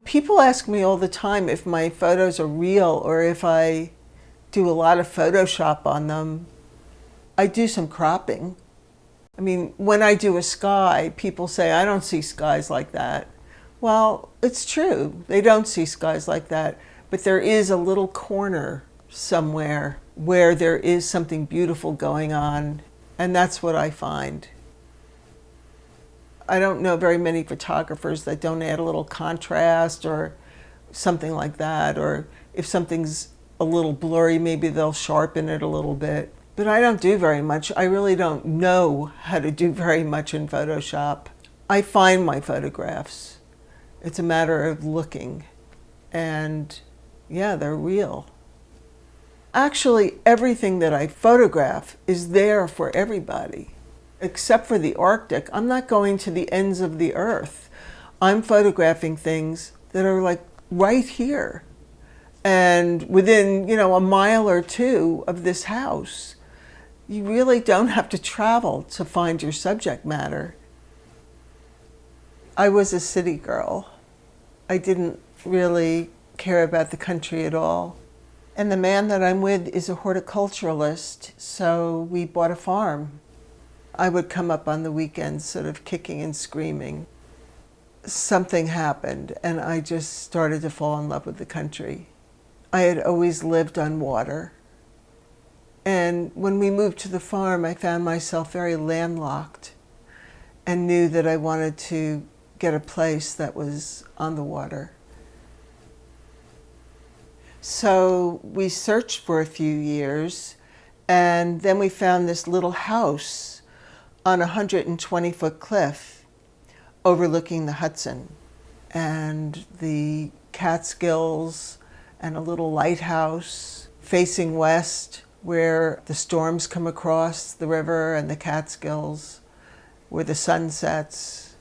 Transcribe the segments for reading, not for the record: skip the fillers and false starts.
People ask me all the time if my photos are real or if I do a lot of Photoshop on them. I do some cropping. I mean, when I do a sky, people say, I don't see skies like that. Well, it's true. They don't see skies like that. But there is a little corner somewhere where there is something beautiful going on. And that's what I find. I don't know very many photographers that don't add a little contrast or something like that. Or if something's a little blurry, maybe they'll sharpen it a little bit. But I don't do very much. I really don't know how to do very much in Photoshop. I find my photographs. It's a matter of looking. And yeah, they're real. Actually, everything that I photograph is there for everybody. Except for the Arctic. I'm not going to the ends of the earth. I'm photographing things that are like right here. And within, a mile or two of this house. You really don't have to travel to find your subject matter. I was a city girl. I didn't really care about the country at all. And the man that I'm with is a horticulturalist, so we bought a farm. I would come up on the weekends sort of kicking and screaming. Something happened and I just started to fall in love with the country. I had always lived on water. And when we moved to the farm, I found myself very landlocked and knew that I wanted to get a place that was on the water. So we searched for a few years, and then we found this little house on a 120-foot cliff overlooking the Hudson and the Catskills and a little lighthouse facing west where the storms come across the river and the Catskills, where the sun sets.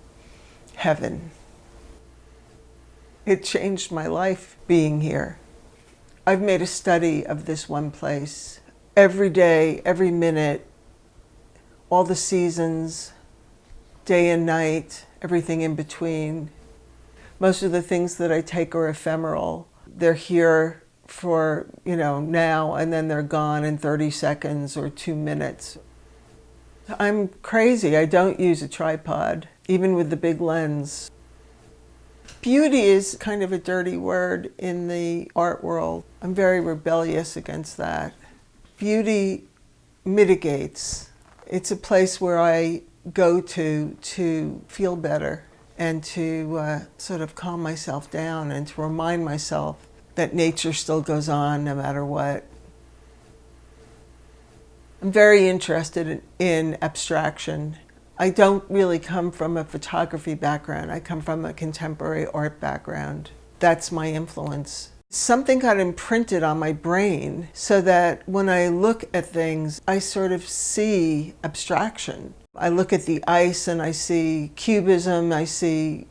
Heaven. It changed my life being here. I've made a study of this one place. Every day, every minute, all the seasons, day and night, everything in between. Most of the things that I take are ephemeral. They're here for, now, and then they're gone in 30 seconds or 2 minutes. I'm crazy. I don't use a tripod, even with the big lens. Beauty is kind of a dirty word in the art world. I'm very rebellious against that. Beauty mitigates. It's a place where I go to feel better and to sort of calm myself down and to remind myself that nature still goes on no matter what. I'm very interested in abstraction. I don't really come from a photography background. I come from a contemporary art background. That's my influence. Something got imprinted on my brain so that when I look at things, I sort of see abstraction. I look at the ice and I see cubism, I see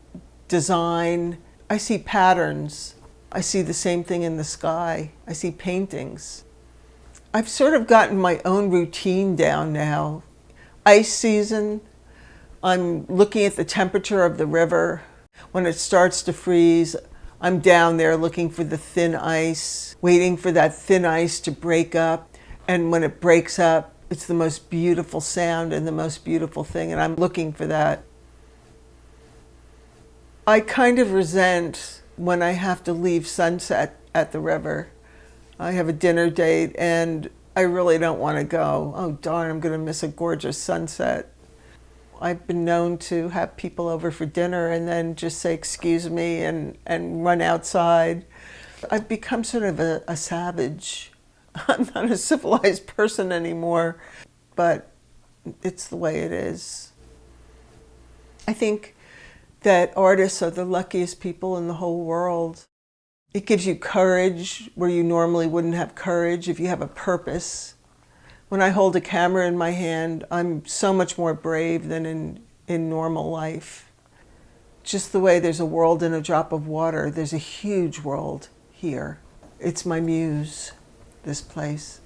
design, I see patterns. I see the same thing in the sky. I see paintings. I've sort of gotten my own routine down now. Ice season, I'm looking at the temperature of the river. When it starts to freeze, I'm down there looking for the thin ice, waiting for that thin ice to break up. And when it breaks up, it's the most beautiful sound and the most beautiful thing, and I'm looking for that. I kind of resent when I have to leave sunset at the river. I have a dinner date and I really don't want to go. Oh darn, I'm going to miss a gorgeous sunset. I've been known to have people over for dinner and then just say, excuse me, and run outside. I've become sort of a savage. I'm not a civilized person anymore, but it's the way it is. I think that artists are the luckiest people in the whole world. It gives you courage where you normally wouldn't have courage if you have a purpose. When I hold a camera in my hand, I'm so much more brave than in normal life. Just the way there's a world in a drop of water, there's a huge world here. It's my muse, this place.